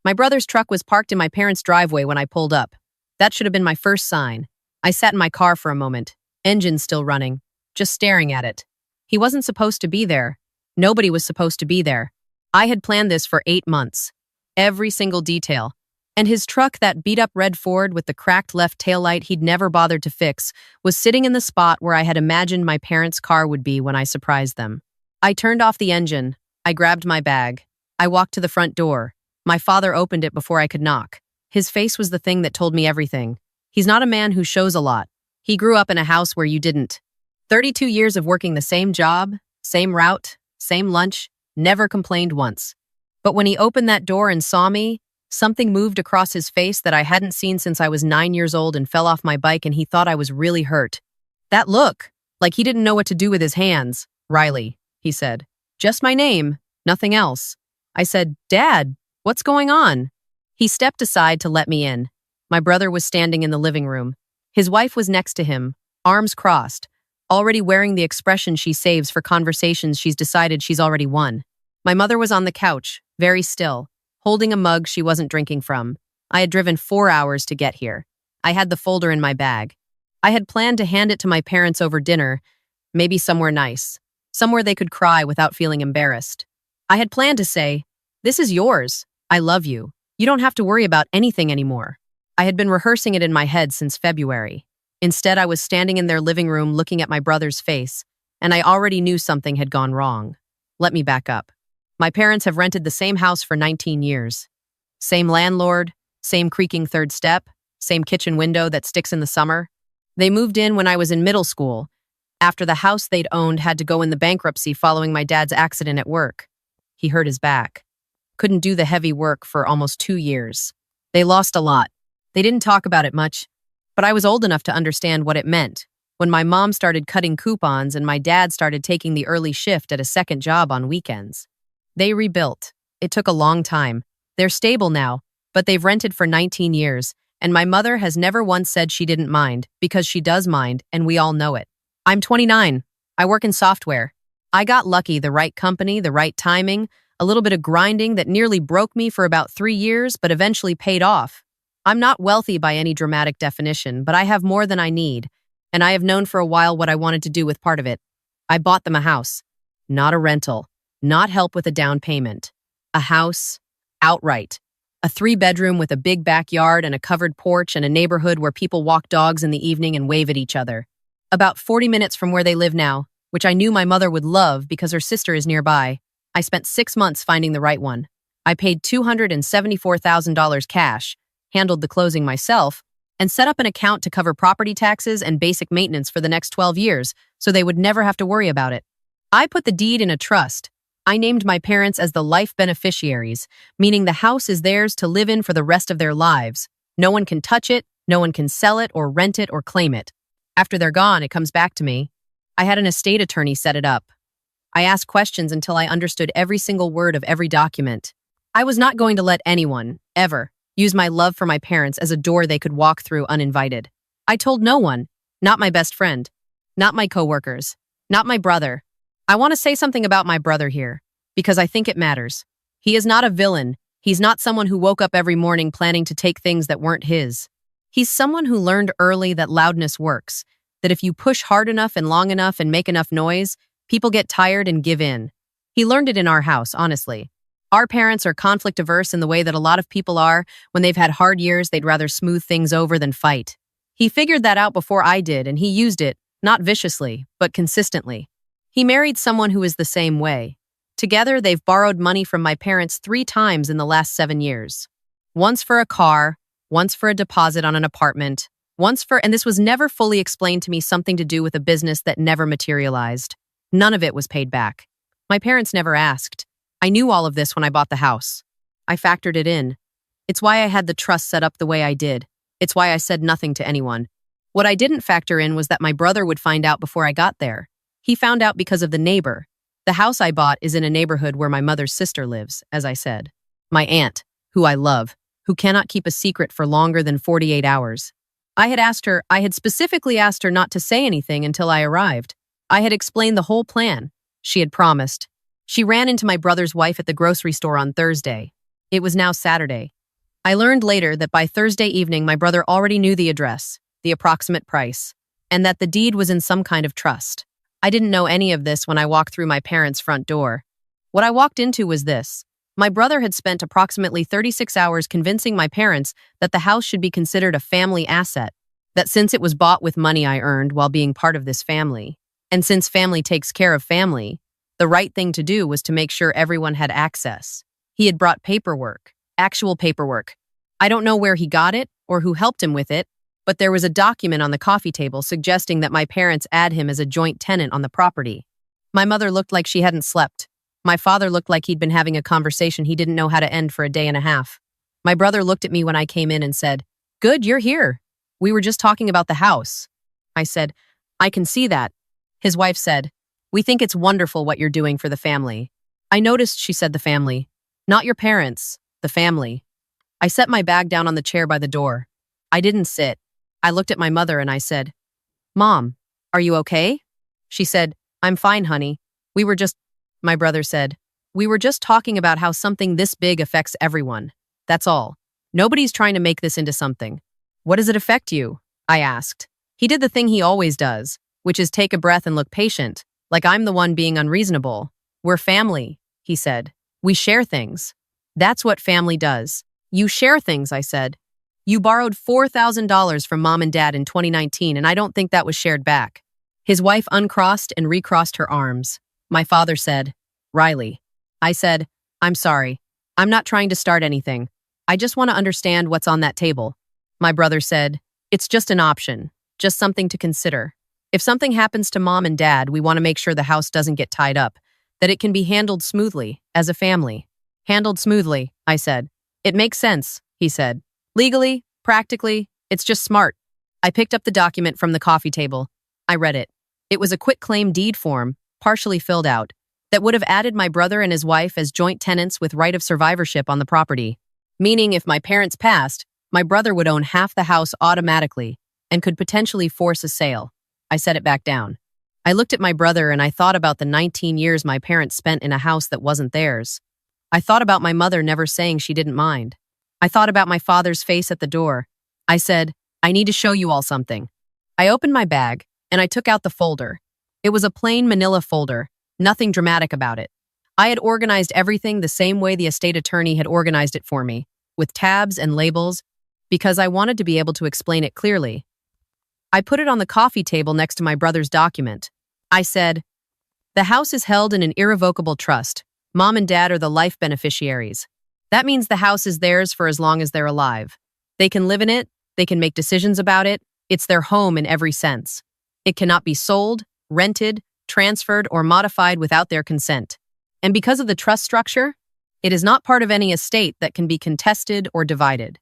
My brother's truck was parked in my parents' driveway when I pulled up. That should have been my first sign. I sat in my car for a moment, engine still running, just staring at it. He wasn't supposed to be there. Nobody was supposed to be there. I had planned this for 8 months. Every single detail. And his truck, that beat-up red Ford with the cracked left taillight he'd never bothered to fix, was sitting in the spot where I had imagined my parents' car would be when I surprised them. I turned off the engine. I grabbed my bag. I walked to the front door. My father opened it before I could knock. His face was the thing that told me everything. He's not a man who shows a lot. He grew up in a house where you didn't. 32 years of working the same job, same route, same lunch, never complained once. But when he opened that door and saw me, something moved across his face that I hadn't seen since I was 9 years old and fell off my bike, and he thought I was really hurt. That look, like he didn't know what to do with his hands. "Riley," he said. "Just my name, nothing else." I said, "Dad, what's going on?" He stepped aside to let me in. My brother was standing in the living room. His wife was next to him, arms crossed, already wearing the expression she saves for conversations she's decided she's already won. My mother was on the couch, very still, holding a mug she wasn't drinking from. I had driven 4 hours to get here. I had the folder in my bag. I had planned to hand it to my parents over dinner, maybe somewhere nice, somewhere they could cry without feeling embarrassed. I had planned to say, "This is yours. I love you. You don't have to worry about anything anymore." I had been rehearsing it in my head since February. Instead, I was standing in their living room looking at my brother's face, and I already knew something had gone wrong. Let me back up. My parents have rented the same house for 19 years. Same landlord, same creaking third step, same kitchen window that sticks in the summer. They moved in when I was in middle school, after the house they'd owned had to go into bankruptcy following my dad's accident at work. He hurt his back. Couldn't do the heavy work for almost 2 years. They lost a lot. They didn't talk about it much, but I was old enough to understand what it meant when my mom started cutting coupons and my dad started taking the early shift at a second job on weekends. They rebuilt. It took a long time. They're stable now, but they've rented for 19 years, and my mother has never once said she didn't mind, because she does mind, and we all know it. I'm 29. I work in software. I got lucky, the right company, the right timing, a little bit of grinding that nearly broke me for about 3 years, but eventually paid off. I'm not wealthy by any dramatic definition, but I have more than I need, and I have known for a while what I wanted to do with part of it. I bought them a house, not a rental, not help with a down payment. A house, outright. A 3-bedroom with a big backyard and a covered porch and a neighborhood where people walk dogs in the evening and wave at each other. About 40 minutes from where they live now, which I knew my mother would love because her sister is nearby. I spent 6 months finding the right one. I paid $274,000 cash, handled the closing myself, and set up an account to cover property taxes and basic maintenance for the next 12 years so they would never have to worry about it. I put the deed in a trust. I named my parents as the life beneficiaries, meaning the house is theirs to live in for the rest of their lives. No one can touch it, no one can sell it or rent it or claim it. After they're gone, it comes back to me. I had an estate attorney set it up. I asked questions until I understood every single word of every document. I was not going to let anyone, ever, use my love for my parents as a door they could walk through uninvited. I told no one, not my best friend, not my coworkers, not my brother. I want to say something about my brother here, because I think it matters. He is not a villain. He's not someone who woke up every morning planning to take things that weren't his. He's someone who learned early that loudness works, that if you push hard enough and long enough and make enough noise, people get tired and give in. He learned it in our house, honestly. Our parents are conflict averse in the way that a lot of people are. When they've had hard years, they'd rather smooth things over than fight. He figured that out before I did, and he used it, not viciously, but consistently. He married someone who is the same way. Together, they've borrowed money from my parents 3 times in the last 7 years. Once for a car, once for a deposit on an apartment, and this was never fully explained to me, something to do with a business that never materialized. None of it was paid back. My parents never asked. I knew all of this when I bought the house. I factored it in. It's why I had the trust set up the way I did. It's why I said nothing to anyone. What I didn't factor in was that my brother would find out before I got there. He found out because of the neighbor. The house I bought is in a neighborhood where my mother's sister lives, as I said. My aunt, who I love, who cannot keep a secret for longer than 48 hours. I had specifically asked her not to say anything until I arrived. I had explained the whole plan. She had promised. She ran into my brother's wife at the grocery store on Thursday. It was now Saturday. I learned later that by Thursday evening my brother already knew the address, the approximate price, and that the deed was in some kind of trust. I didn't know any of this when I walked through my parents' front door. What I walked into was this. My brother had spent approximately 36 hours convincing my parents that the house should be considered a family asset, that since it was bought with money I earned while being part of this family, and since family takes care of family, the right thing to do was to make sure everyone had access. He had brought paperwork, actual paperwork. I don't know where he got it or who helped him with it, but there was a document on the coffee table suggesting that my parents add him as a joint tenant on the property. My mother looked like she hadn't slept. My father looked like he'd been having a conversation he didn't know how to end for a day and a half. My brother looked at me when I came in and said, "Good, you're here. We were just talking about the house." I said, "I can see that." His wife said, "We think it's wonderful what you're doing for the family." I noticed she said the family. Not your parents, the family. I set my bag down on the chair by the door. I didn't sit. I looked at my mother and I said, "Mom, are you okay?" She said, "I'm fine, honey. My brother said, "We were just talking about how something this big affects everyone. That's all. Nobody's trying to make this into something." "What does it affect you?" I asked. He did the thing he always does, which is take a breath and look patient, like I'm the one being unreasonable. "We're family," he said. "We share things. That's what family does. You share things," I said. "You borrowed $4,000 from mom and dad in 2019, and I don't think that was shared back." His wife uncrossed and recrossed her arms. My father said, "Riley." I said, "I'm sorry. I'm not trying to start anything. I just want to understand what's on that table." My brother said, "It's just an option, just something to consider. If something happens to mom and dad, we want to make sure the house doesn't get tied up, that it can be handled smoothly, as a family." "Handled smoothly," I said. "It makes sense," he said. "Legally, practically, it's just smart." I picked up the document from the coffee table. I read it. It was a quitclaim deed form, partially filled out, that would have added my brother and his wife as joint tenants with right of survivorship on the property, meaning if my parents passed, my brother would own half the house automatically and could potentially force a sale. I set it back down. I looked at my brother and I thought about the 19 years my parents spent in a house that wasn't theirs. I thought about my mother never saying she didn't mind. I thought about my father's face at the door. I said, "I need to show you all something." I opened my bag and I took out the folder. It was a plain manila folder, nothing dramatic about it. I had organized everything the same way the estate attorney had organized it for me, with tabs and labels, because I wanted to be able to explain it clearly. I put it on the coffee table next to my brother's document. I said, "The house is held in an irrevocable trust. Mom and dad are the life beneficiaries. That means the house is theirs for as long as they're alive. They can live in it, they can make decisions about it, it's their home in every sense. It cannot be sold, rented, transferred, or modified without their consent. And because of the trust structure, it is not part of any estate that can be contested or divided.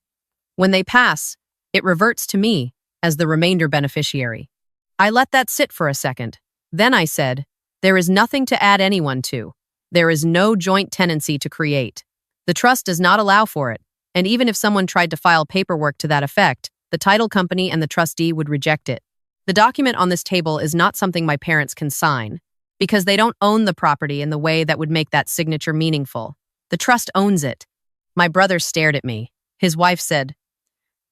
When they pass, it reverts to me as the remainder beneficiary." I let that sit for a second. Then I said, "There is nothing to add anyone to. There is no joint tenancy to create. The trust does not allow for it, and even if someone tried to file paperwork to that effect, the title company and the trustee would reject it. The document on this table is not something my parents can sign, because they don't own the property in the way that would make that signature meaningful. The trust owns it." My brother stared at me. His wife said,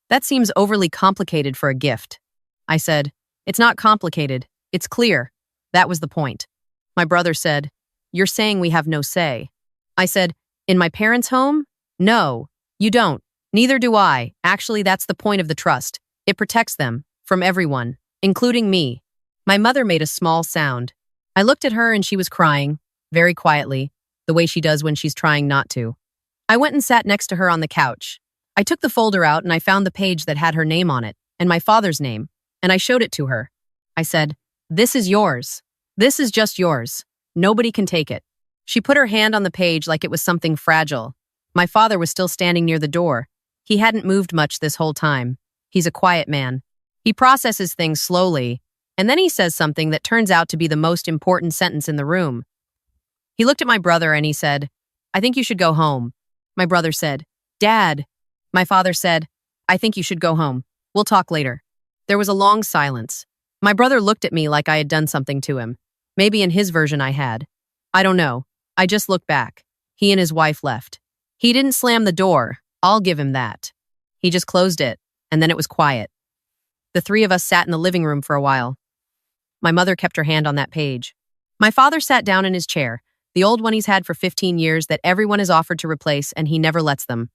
"That seems overly complicated for a gift." I said, "It's not complicated. It's clear. That was the point." My brother said, "You're saying we have no say." I said, "In my parents' home? No, you don't. Neither do I. Actually, that's the point of the trust. It protects them from everyone, including me." My mother made a small sound. I looked at her and she was crying, very quietly, the way she does when she's trying not to. I went and sat next to her on the couch. I took the folder out and I found the page that had her name on it, and my father's name, and I showed it to her. I said, "This is yours. This is just yours. Nobody can take it." She put her hand on the page like it was something fragile. My father was still standing near the door. He hadn't moved much this whole time. He's a quiet man. He processes things slowly, and then he says something that turns out to be the most important sentence in the room. He looked at my brother and he said, "I think you should go home." My brother said, "Dad." My father said, "I think you should go home. We'll talk later." There was a long silence. My brother looked at me like I had done something to him. Maybe in his version I had. I don't know. I just looked back. He and his wife left. He didn't slam the door, I'll give him that. He just closed it, and then it was quiet. The three of us sat in the living room for a while. My mother kept her hand on that page. My father sat down in his chair, the old one he's had for 15 years that everyone has offered to replace and he never lets them.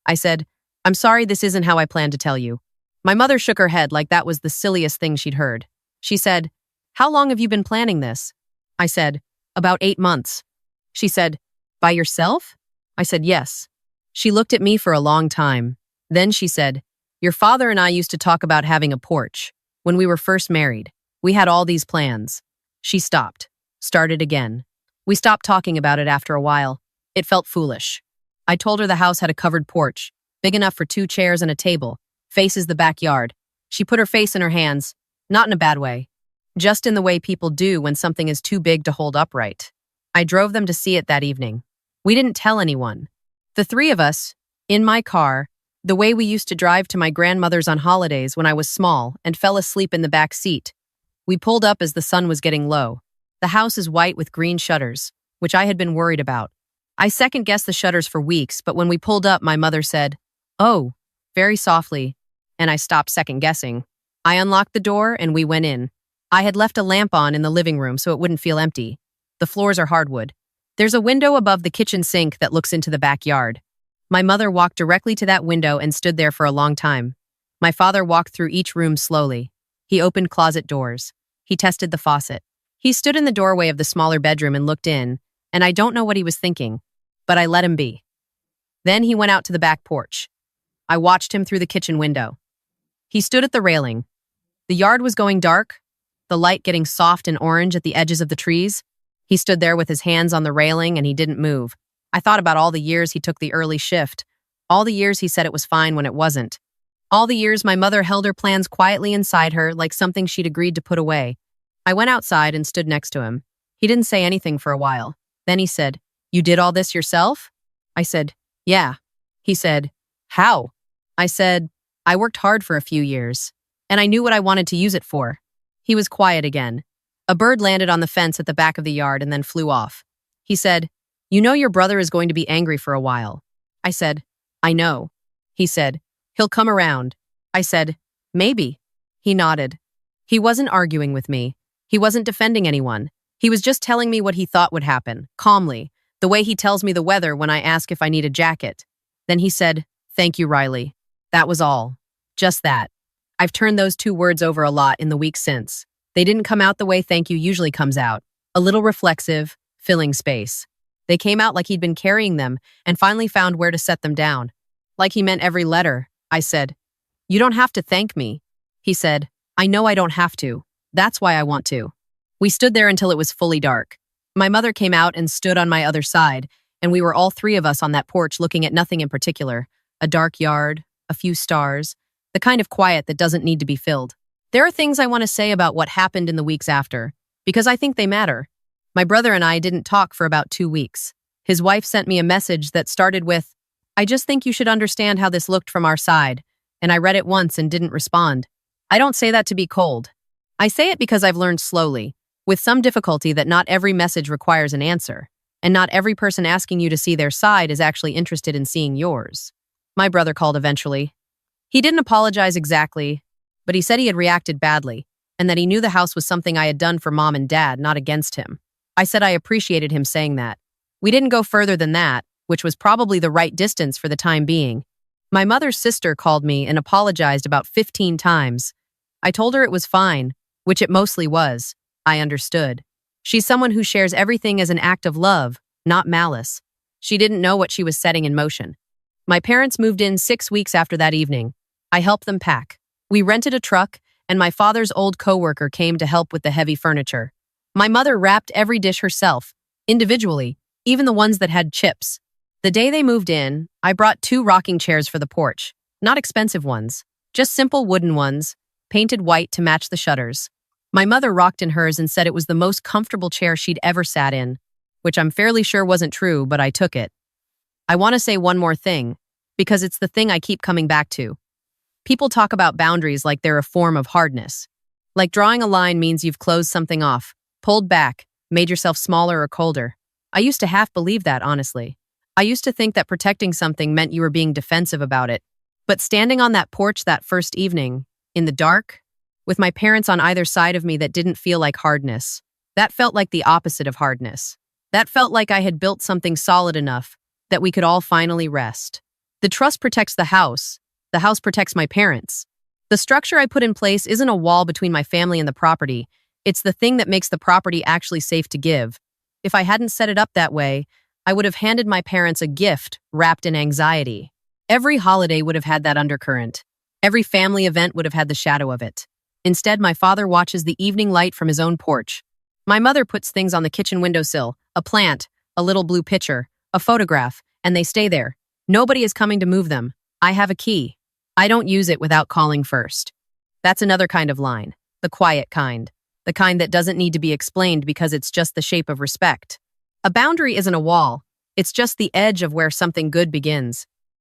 I said, "I'm sorry, this isn't how I planned to tell you." My mother shook her head like that was the silliest thing she'd heard. She said, "How long have you been planning this?" I said, "About 8 months." She said, "By yourself?" I said, "Yes." She looked at me for a long time. Then she said, "Your father and I used to talk about having a porch. When we were first married, we had all these plans." She stopped, started again. We stopped talking about it after a while. It felt foolish. I told her the house had a covered porch, big enough for 2 chairs and a table, faces the backyard. She put her face in her hands, not in a bad way, just in the way people do when something is too big to hold upright. I drove them to see it that evening. We didn't tell anyone. The three of us, in my car, the way we used to drive to my grandmother's on holidays when I was small and fell asleep in the back seat. We pulled up as the sun was getting low. The house is white with green shutters, which I had been worried about. I second-guessed the shutters for weeks, but when we pulled up, my mother said, "Oh," very softly, and I stopped second-guessing. I unlocked the door and we went in. I had left a lamp on in the living room so it wouldn't feel empty. The floors are hardwood. There's a window above the kitchen sink that looks into the backyard. My mother walked directly to that window and stood there for a long time. My father walked through each room slowly. He opened closet doors. He tested the faucet. He stood in the doorway of the smaller bedroom and looked in, and I don't know what he was thinking, but I let him be. Then he went out to the back porch. I watched him through the kitchen window. He stood at the railing. The yard was going dark, the light getting soft and orange at the edges of the trees. He stood there with his hands on the railing and he didn't move. I thought about all the years he took the early shift, all the years he said it was fine when it wasn't, all the years my mother held her plans quietly inside her like something she'd agreed to put away. I went outside and stood next to him. He didn't say anything for a while. Then he said, "You did all this yourself?" I said, "Yeah." He said, "How?" I said, "I worked hard for a few years, and I knew what I wanted to use it for." He was quiet again. A bird landed on the fence at the back of the yard and then flew off. He said, "You know your brother is going to be angry for a while." I said, "I know." He said, "He'll come around." I said, "Maybe." He nodded. He wasn't arguing with me. He wasn't defending anyone. He was just telling me what he thought would happen, calmly, the way he tells me the weather when I ask if I need a jacket. Then he said, "Thank you, Riley." That was all. Just that. I've turned those 2 words over a lot in the weeks since. They didn't come out the way thank you usually comes out. A little reflexive, filling space. They came out like he'd been carrying them and finally found where to set them down. Like he meant every letter. I said, "You don't have to thank me." He said, "I know I don't have to. That's why I want to." We stood there until it was fully dark. My mother came out and stood on my other side, and we were all 3 of us on that porch looking at nothing in particular. A dark yard, a few stars, the kind of quiet that doesn't need to be filled. There are things I want to say about what happened in the weeks after, because I think they matter. My brother and I didn't talk for about 2 weeks. His wife sent me a message that started with, "I just think you should understand how this looked from our side," and I read it once and didn't respond. I don't say that to be cold. I say it because I've learned slowly, with some difficulty, that not every message requires an answer, and not every person asking you to see their side is actually interested in seeing yours. My brother called eventually. He didn't apologize exactly, but he said he had reacted badly, and that he knew the house was something I had done for Mom and Dad, not against him. I said I appreciated him saying that. We didn't go further than that, which was probably the right distance for the time being. My mother's sister called me and apologized about 15 times. I told her it was fine, which it mostly was. I understood. She's someone who shares everything as an act of love, not malice. She didn't know what she was setting in motion. My parents moved in 6 weeks after that evening. I helped them pack. We rented a truck, and my father's old coworker came to help with the heavy furniture. My mother wrapped every dish herself, individually, even the ones that had chips. The day they moved in, I brought 2 rocking chairs for the porch. Not expensive ones, just simple wooden ones, painted white to match the shutters. My mother rocked in hers and said it was the most comfortable chair she'd ever sat in, which I'm fairly sure wasn't true, but I took it. I want to say one more thing, because it's the thing I keep coming back to. People talk about boundaries like they're a form of hardness. Like drawing a line means you've closed something off, pulled back, made yourself smaller or colder. I used to half believe that, honestly. I used to think that protecting something meant you were being defensive about it. But standing on that porch that first evening, in the dark, with my parents on either side of me, that didn't feel like hardness. That felt like the opposite of hardness. That felt like I had built something solid enough that we could all finally rest. The trust protects the house protects my parents. The structure I put in place isn't a wall between my family and the property. It's the thing that makes the property actually safe to give. If I hadn't set it up that way, I would have handed my parents a gift wrapped in anxiety. Every holiday would have had that undercurrent. Every family event would have had the shadow of it. Instead, my father watches the evening light from his own porch. My mother puts things on the kitchen windowsill, a plant, a little blue pitcher, a photograph, and they stay there. Nobody is coming to move them. I have a key. I don't use it without calling first. That's another kind of line, the quiet kind, the kind that doesn't need to be explained because it's just the shape of respect. A boundary isn't a wall. It's just the edge of where something good begins.